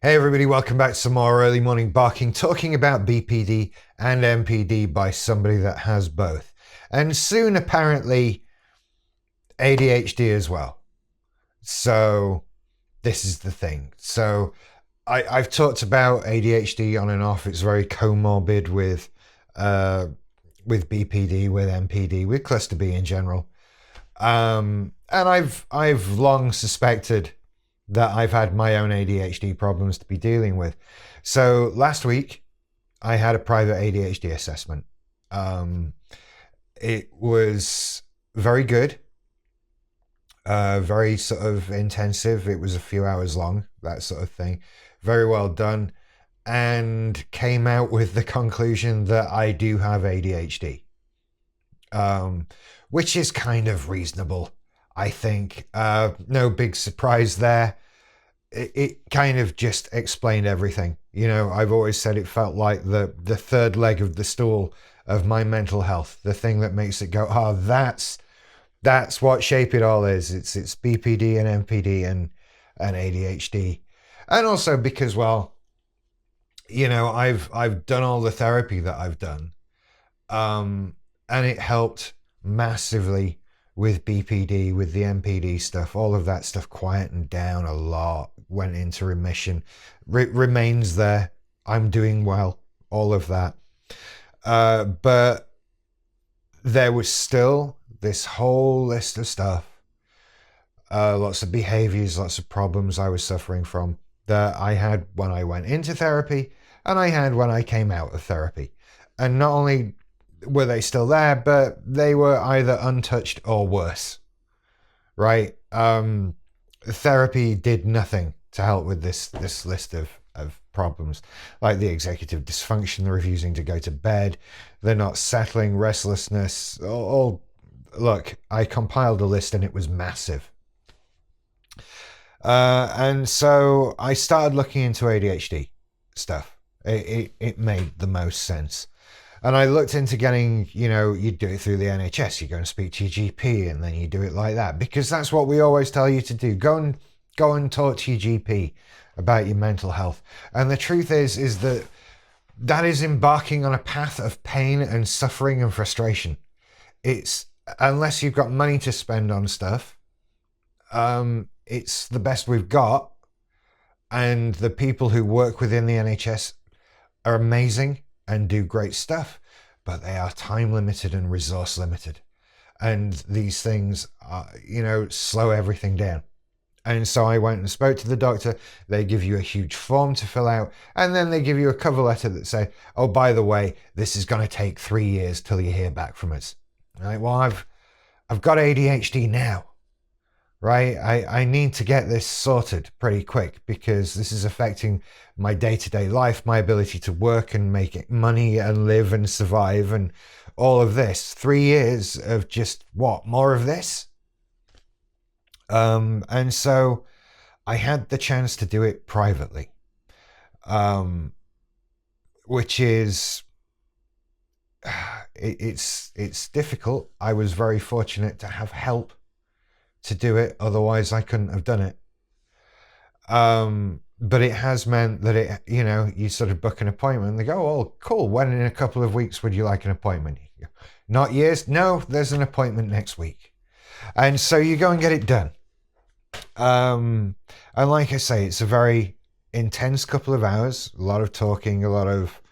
Hey everybody, welcome back to some more early morning barking, talking about BPD and MPD by somebody that has both. And soon apparently ADHD as well. So this is the thing. So I've talked about ADHD on and off. It's very comorbid with BPD, with MPD, with cluster B in general. And I've long suspected that I've had my own ADHD problems to be dealing with. So last week, I had a private ADHD assessment. It was very good, very sort of intensive. It was a few hours long, that sort of thing. Very well done, and came out with the conclusion that I do have ADHD, which is kind of reasonable, I think. No big surprise there. It kind of just explained everything. You know, I've always said it felt like the third leg of the stool of my mental health, the thing that makes it go, oh, that's what shape it all is. It's BPD and MPD and ADHD. And also because, well, you know, I've done all the therapy that I've done. And it helped massively with BPD, with the MPD stuff. All of that stuff quietened down a lot, went into remission, remains there. I'm doing well, all of that. But there was still this whole list of stuff, lots of behaviors, lots of problems I was suffering from that I had when I went into therapy and I had when I came out of therapy. And not only were they still there, but they were either untouched or worse, right? Therapy did nothing to help with this list of problems, like the executive dysfunction, the refusing to go to bed, the not settling, restlessness, all. Look, I compiled a list and it was massive. And so I started looking into ADHD stuff. It made the most sense. And I looked into getting, you know, you do it through the NHS, you go and speak to your GP and then you do it like that, because that's what we always tell you to do. Go and talk to your GP about your mental health. And the truth is that is embarking on a path of pain and suffering and frustration. It's, unless you've got money to spend on stuff, it's the best we've got. And the people who work within the NHS are amazing and do great stuff, but they are time limited and resource limited. And these things are, you know, slow everything down. And so I went and spoke to the doctor. They give you a huge form to fill out, and then they give you a cover letter that say, oh, by the way, this is going to take 3 years till you hear back from us. Right? Well, I've got ADHD now, right? I need to get this sorted pretty quick because this is affecting my day-to-day life, my ability to work and make money and live and survive and all of this. 3 years of just what? More of this? And so I had the chance to do it privately, which is, it's difficult. I was very fortunate to have help to do it. Otherwise I couldn't have done it. But it has meant that it, you know, you sort of book an appointment and they go, oh, cool. When in a couple of weeks would you like an appointment? Not years. No, there's an appointment next week. And so you go and get it done. And like I say, it's a very intense couple of hours, a lot of talking, a lot of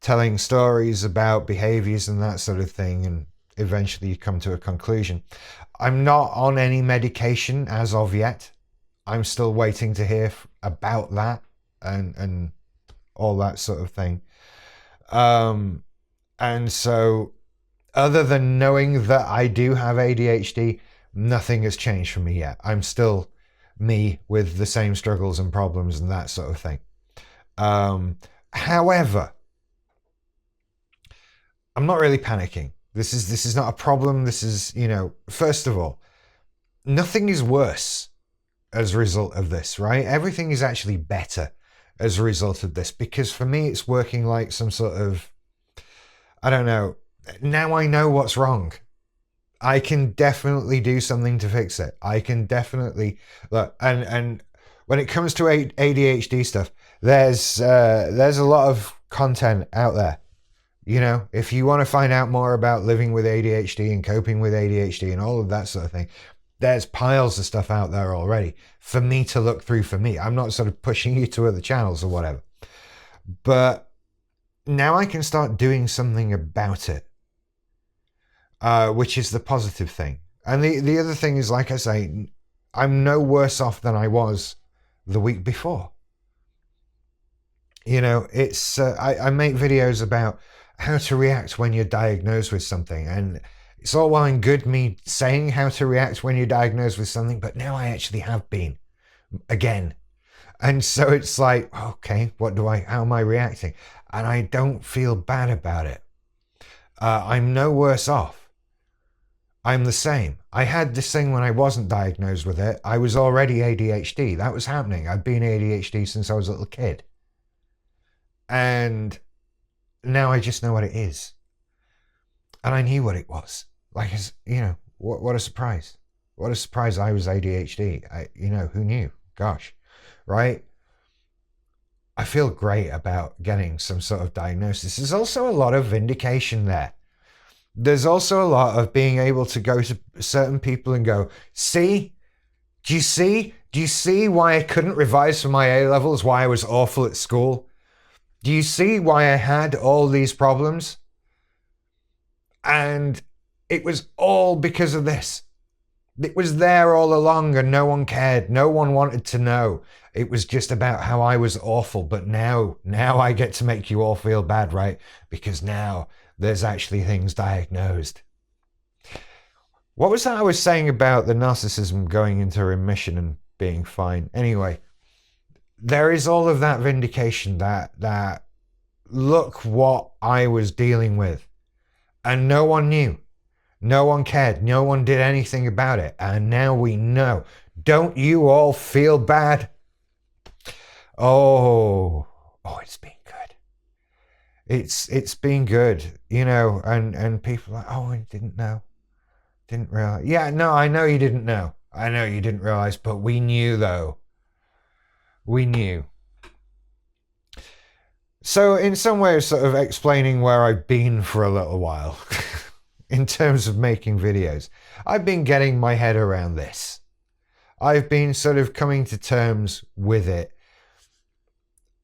telling stories about behaviors and that sort of thing. And eventually you come to a conclusion. I'm not on any medication as of yet. I'm still waiting to hear about that and all that sort of thing. And so other than knowing that I do have ADHD, nothing has changed for me yet. I'm still me with the same struggles and problems and that sort of thing. However, I'm not really panicking. This is not a problem. This is, you know, first of all, nothing is worse as a result of this, right? Everything is actually better as a result of this, because for me, it's working like some sort of, I don't know. Now I know what's wrong. I can definitely do something to fix it. I can definitely look, and when it comes to ADHD stuff, there's a lot of content out there. You know, if you want to find out more about living with ADHD and coping with ADHD and all of that sort of thing, there's piles of stuff out there already for me to look through for me. I'm not sort of pushing you to other channels or whatever. But now I can start doing something about it, which is the positive thing. And the other thing is, like I say, I'm no worse off than I was the week before. You know, it's I make videos about how to react when you're diagnosed with something, and it's all well and good me saying how to react when you're diagnosed with something, but now I actually have been again. And so it's like, okay, how am I reacting? And I don't feel bad about it. I'm no worse off. I'm the same. I had this thing when I wasn't diagnosed with it. I was already ADHD. That was happening. I've been ADHD since I was a little kid. And now I just know what it is. And I knew what it was. Like, you know, what a surprise. What a surprise I was ADHD. You know, who knew? Gosh, right? I feel great about getting some sort of diagnosis. There's also a lot of vindication there. There's also a lot of being able to go to certain people and go, see? Do you see? Do you see why I couldn't revise for my A-levels? Why I was awful at school? Do you see why I had all these problems? And it was all because of this. It was there all along and no one cared. No one wanted to know. It was just about how I was awful. But now I get to make you all feel bad, right? Because now there's actually things diagnosed. What was that I was saying about the narcissism going into remission and being fine? Anyway, there is all of that vindication that look what I was dealing with. And no one knew. No one cared. No one did anything about it. And now we know. Don't you all feel bad? Oh, it's been good. It's been good, you know, and people are like, oh, I didn't know. Didn't realize. Yeah, no, I know you didn't know. I know you didn't realize, but we knew though. We knew. So in some ways, sort of explaining where I've been for a little while in terms of making videos, I've been getting my head around this. I've been sort of coming to terms with it.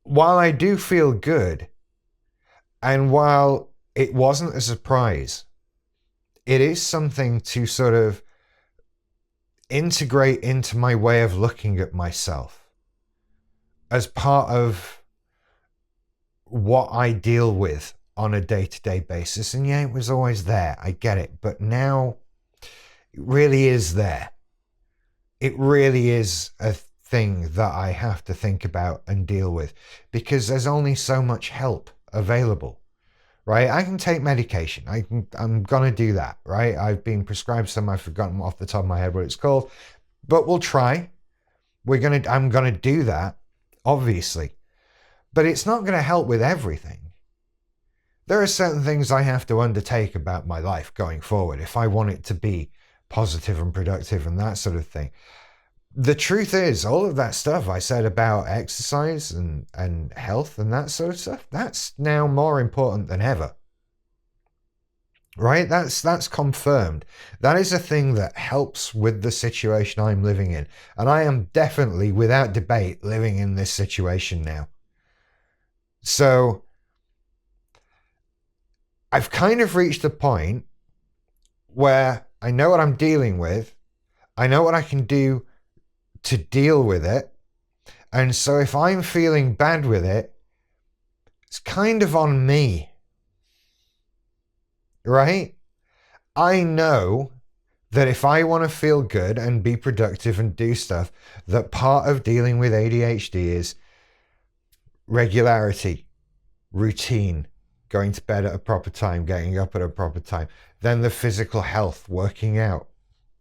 While I do feel good, and while it wasn't a surprise, it is something to sort of integrate into my way of looking at myself as part of what I deal with on a day-to-day basis. And yeah, it was always there. I get it. But now it really is there. It really is a thing that I have to think about and deal with because there's only so much help available, right? I can take medication. I'm going to do that, right? I've been prescribed some. I've forgotten off the top of my head what it's called, but we'll try. I'm going to do that, obviously. But it's not going to help with everything. There are certain things I have to undertake about my life going forward if I want it to be positive and productive and that sort of thing. The truth is, all of that stuff I said about exercise and health and that sort of stuff, that's now more important than ever. Right? That's confirmed. That is a thing that helps with the situation I'm living in. And I am definitely, without debate, living in this situation now. So I've kind of reached the point where I know what I'm dealing with. I know what I can do to deal with it. And so if I'm feeling bad with it, it's kind of on me. Right? I know that if I want to feel good and be productive and do stuff, that part of dealing with ADHD is regularity, routine, going to bed at a proper time, getting up at a proper time. Then the physical health, working out,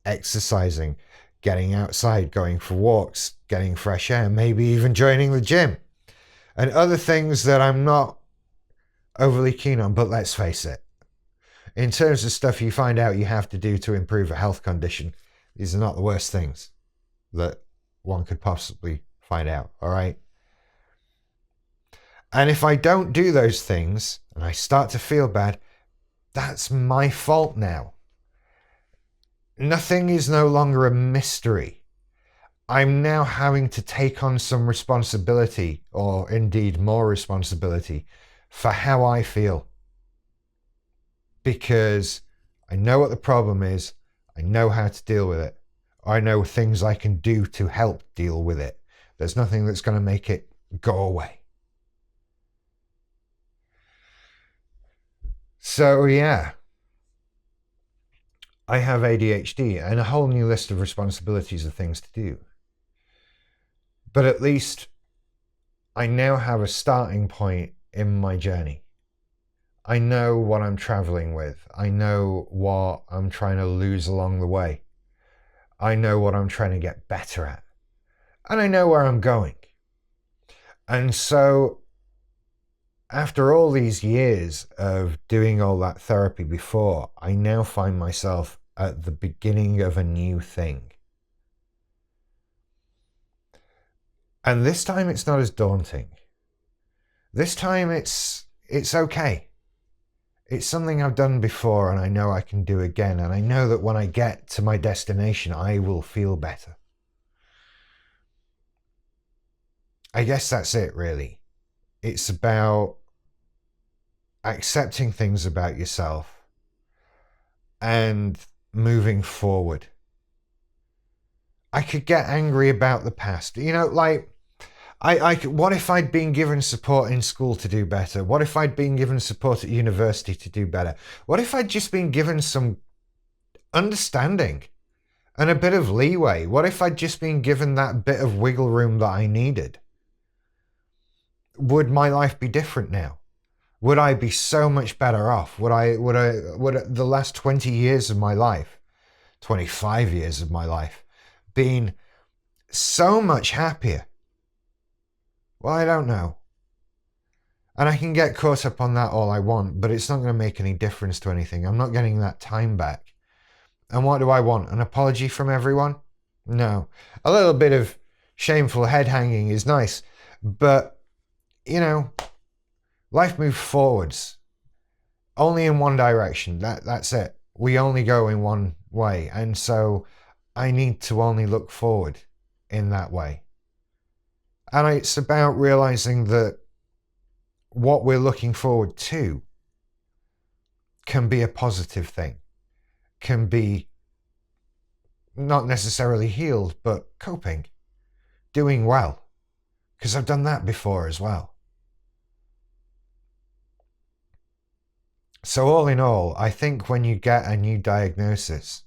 exercising, getting outside, going for walks, getting fresh air, maybe even joining the gym. And other things that I'm not overly keen on, but let's face it. In terms of stuff you find out you have to do to improve a health condition, these are not the worst things that one could possibly find out, all right? And if I don't do those things and I start to feel bad, that's my fault now. Nothing is no longer a mystery. I'm now having to take on some responsibility, or indeed more responsibility, for how I feel. Because I know what the problem is, I know how to deal with it, I know things I can do to help deal with it. There's nothing that's going to make it go away. So yeah, I have ADHD and a whole new list of responsibilities of things to do. But at least I now have a starting point in my journey. I know what I'm traveling with. I know what I'm trying to lose along the way. I know what I'm trying to get better at. And I know where I'm going. And so, after all these years of doing all that therapy before, I now find myself at the beginning of a new thing. And this time it's not as daunting. This time it's okay. It's something I've done before and I know I can do again. And I know that when I get to my destination, I will feel better. I guess that's it, really. It's about accepting things about yourself and moving forward. I could get angry about the past. You know, like, what if I'd been given support in school to do better? What if I'd been given support at university to do better? What if I'd just been given some understanding and a bit of leeway? What if I'd just been given that bit of wiggle room that I needed? Would my life be different now? Would I be so much better off? Would the last 20 years of my life, 25 years of my life, been so much happier? Well, I don't know. And I can get caught up on that all I want, but it's not going to make any difference to anything. I'm not getting that time back. And what do I want? An apology from everyone? No. A little bit of shameful head hanging is nice, but, you know, life moves forwards. Only in one direction. That's it. We only go in one way. And so I need to only look forward in that way. And it's about realizing that what we're looking forward to can be a positive thing, can be not necessarily healed, but coping, doing well, because I've done that before as well. So all in all, I think when you get a new diagnosis,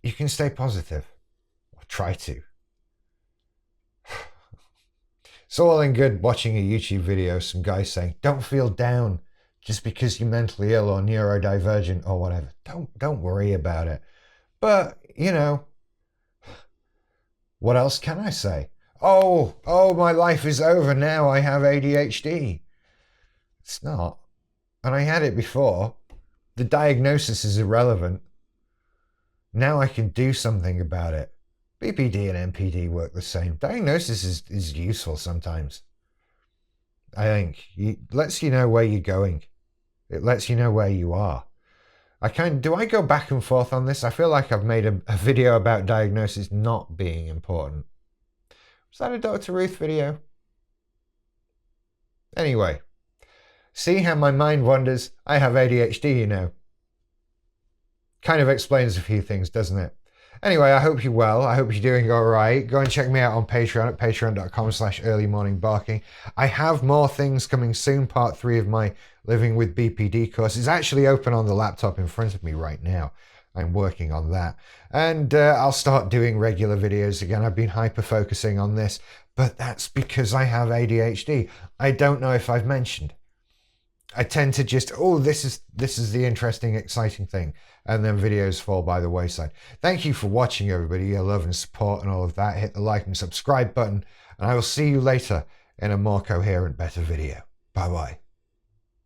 you can stay positive, or try to. It's all in good watching a YouTube video, some guy saying, don't feel down just because you're mentally ill or neurodivergent or whatever. Don't worry about it. But, you know, what else can I say? Oh, my life is over now. I have ADHD. It's not. And I had it before. The diagnosis is irrelevant. Now I can do something about it. BPD and NPD work the same. Diagnosis is useful sometimes. I think it lets you know where you're going. It lets you know where you are. Do I go back and forth on this? I feel like I've made a video about diagnosis not being important. Was that a Dr. Ruth video? Anyway, see how my mind wanders? I have ADHD, you know. Kind of explains a few things, doesn't it? Anyway, I hope you're well. I hope you're doing all right. Go and check me out on Patreon at patreon.com/earlymorningbarking. I have more things coming soon. Part 3 of my Living with BPD course is actually open on the laptop in front of me right now. I'm working on that. And I'll start doing regular videos again. I've been hyper-focusing on this, but that's because I have ADHD. I don't know if I've mentioned. I tend to just, this is the interesting, exciting thing. And then videos fall by the wayside. Thank you for watching, everybody. Your love and support and all of that. Hit the like and subscribe button. And I will see you later in a more coherent, better video. Bye-bye.